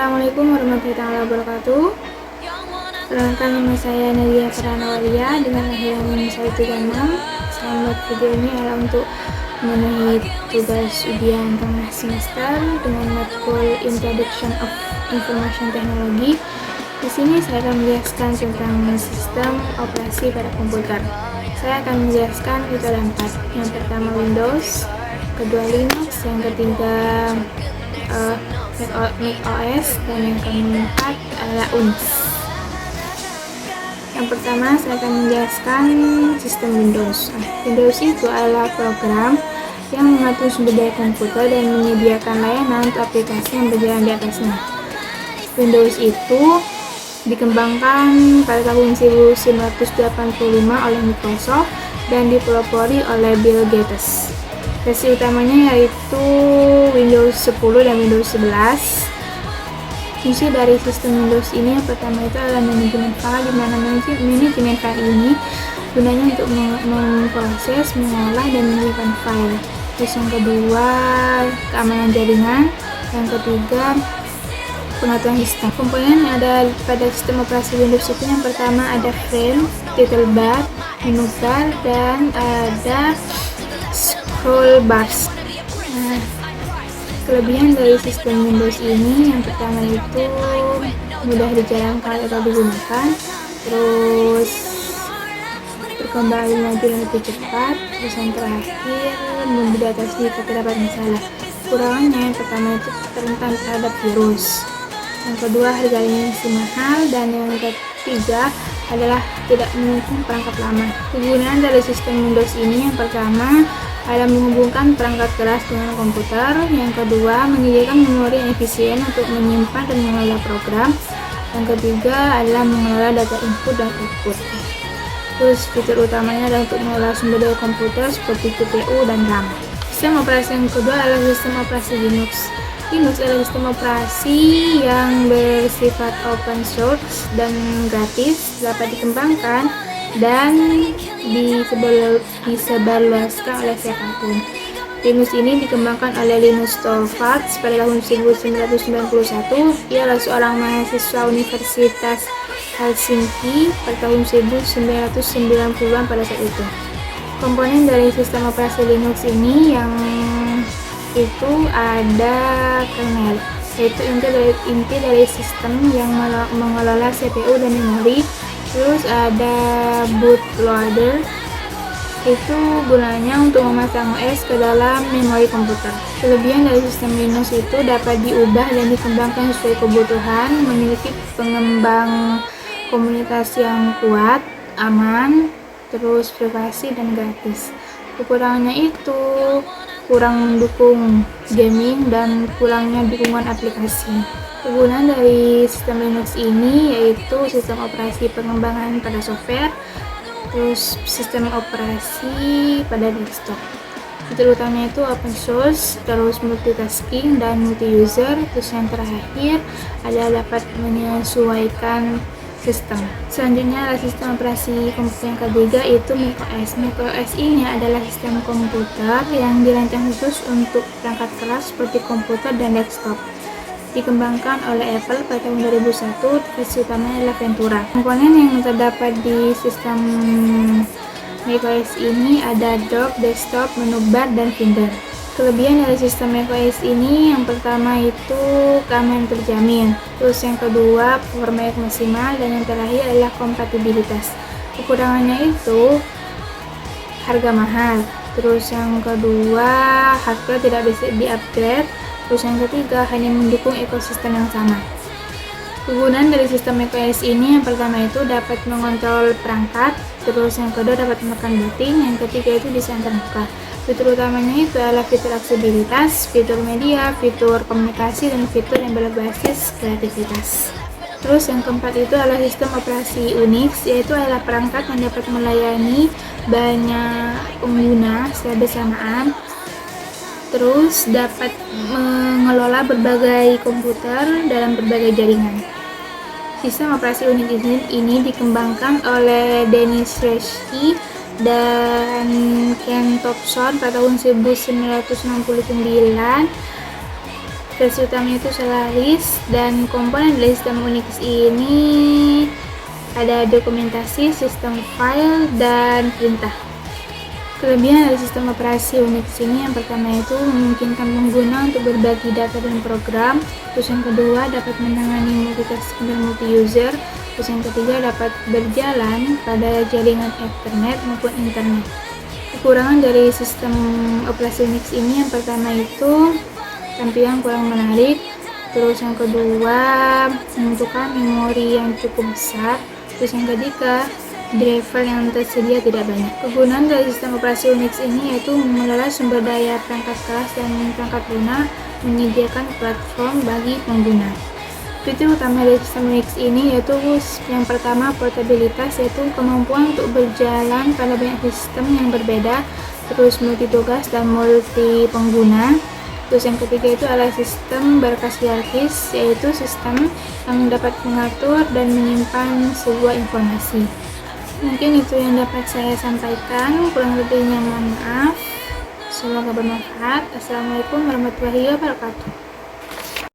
Assalamualaikum warahmatullahi wabarakatuh. Perkenalkan, nama saya Nadia Faranawalia dengan lahiran 1936. Saya membuat video ini adalah untuk memenuhi tugas ujian tengah semester dengan matkul Introduction of Information Technology. Di sini saya akan menjelaskan tentang sistem operasi pada komputer. Saya akan menjelaskan itu ada 4. Yang pertama Windows, kedua Linux, yang ketiga Mac OS, dan yang keempat adalah Unix. Yang pertama saya akan menjelaskan sistem Windows. Windows itu adalah program yang mengatur sumber daya komputer dan menyediakan layanan untuk aplikasi yang berjalan di atasnya. Windows itu dikembangkan pada tahun 1985 oleh Microsoft dan dipelopori oleh Bill Gates. Versi utamanya yaitu Windows 10 dan Windows 11. Fungsi dari sistem Windows ini yang pertama itu adalah manajemen file, di mana manajemen file ini gunanya untuk memproses, mengolah, dan menyimpan file. Terus yang kedua keamanan jaringan, yang ketiga pengaturan sistem. Komponen yang ada pada sistem operasi Windows itu yang pertama ada frame, title bar, menu bar, dan ada scroll bars. Kelebihan dari sistem Windows ini yang pertama itu mudah dijalankan atau digunakan, terus perkembangan maju dan lebih cepat, terus yang terakhir mudah diatasi jika terdapat masalah. Kekurangannya yang pertama itu rentan terhadap virus, yang kedua harganya masih mahal, dan yang ketiga adalah tidak mendukung perangkat lama. Kegunaan dari sistem Windows ini yang pertama adalah menghubungkan perangkat keras dengan komputer, yang kedua menyediakan memori yang efisien untuk menyimpan dan mengelola program, yang ketiga adalah mengelola data input dan output. Terus fitur utamanya adalah untuk mengelola sumber daya komputer seperti CPU dan RAM. Sistem operasi yang kedua adalah sistem operasi Linux. Linux adalah sistem operasi yang bersifat open source dan gratis, dapat dikembangkan dan disebarluaskan oleh siapapun. Linux ini dikembangkan oleh Linus Torvalds pada tahun 1991. Ia adalah seorang mahasiswa Universitas Helsinki pada tahun 1990-an pada saat itu. Komponen dari sistem operasi Linux ini yang itu ada kernel, yaitu inti dari sistem yang mengelola CPU dan memori. Terus ada bootloader, itu gunanya untuk memasang OS ke dalam memori komputer. Kelebihan dari sistem Linux itu dapat diubah dan dikembangkan sesuai kebutuhan, memiliki pengembang komunitas yang kuat, aman, terus privasi dan gratis. Kekurangannya itu kurang mendukung gaming dan kurangnya dukungan aplikasi. Kegunaan dari sistem Linux ini yaitu sistem operasi pengembangan pada software, terus sistem operasi pada desktop. Fitur utamanya itu open source, terus multitasking dan multi-user, terus yang terakhir adalah dapat menyesuaikan sistem. Selanjutnya adalah sistem operasi komputer yang ketiga, yaitu Mac OS. Mac OS ini adalah sistem komputer yang dirancang khusus untuk perangkat keras seperti komputer dan desktop. Dikembangkan oleh Apple pada tahun 2001, versi utamanya adalah Ventura. Komponen yang terdapat di sistem macOS ini ada dock, desktop, menu bar, dan Finder. Kelebihan dari sistem macOS ini yang pertama itu keamanan terjamin, terus yang kedua performa maksimal, dan yang terakhir adalah kompatibilitas. Kekurangannya itu harga mahal, terus yang kedua hardware tidak bisa di-upgrade, terus yang ketiga hanya mendukung ekosistem yang sama. Kegunaan dari sistem macOS ini yang pertama itu dapat mengontrol perangkat, terus yang kedua dapat menekan booting, yang ketiga itu desain terbuka. Fitur utamanya itu adalah fitur aksesibilitas, fitur media, fitur komunikasi, dan fitur yang berbasis kreativitas. Terus yang keempat itu adalah sistem operasi Unix, yaitu adalah perangkat yang dapat melayani banyak pengguna secara bersamaan, terus dapat mengelola berbagai komputer dalam berbagai jaringan. Sistem operasi Unix ini dikembangkan oleh Dennis Ritchie dan Ken Thompson pada tahun 1969 Versi utamanya itu Solaris, dan komponen dari sistem Unix ini ada dokumentasi, sistem file, dan perintah. Kelebihan dari sistem operasi Unix ini yang pertama itu memungkinkan pengguna untuk berbagi data dan program, terus yang kedua dapat menangani multitasking dan multi-user, terus yang ketiga dapat berjalan pada jaringan Ethernet maupun internet. Kekurangan dari sistem operasi Unix ini yang pertama itu tampilan kurang menarik, terus yang kedua membutuhkan memori yang cukup besar, terus yang ketiga driver yang tersedia tidak banyak. Kegunaan dari sistem operasi Unix ini yaitu mengelola sumber daya perangkat keras dan perangkat lunak, menyediakan platform bagi pengguna. Fitur utama dari sistem Unix ini yaitu yang pertama portabilitas, yaitu kemampuan untuk berjalan pada banyak sistem yang berbeda, terus multi tugas dan multi pengguna. Terus yang ketiga itu adalah sistem berkas hierarkis, yaitu sistem yang dapat mengatur dan menyimpan sebuah informasi. Mungkin itu yang dapat saya sampaikan, kurang lebihnya mohon maaf. Semoga bermanfaat. Assalamualaikum warahmatullahi wabarakatuh.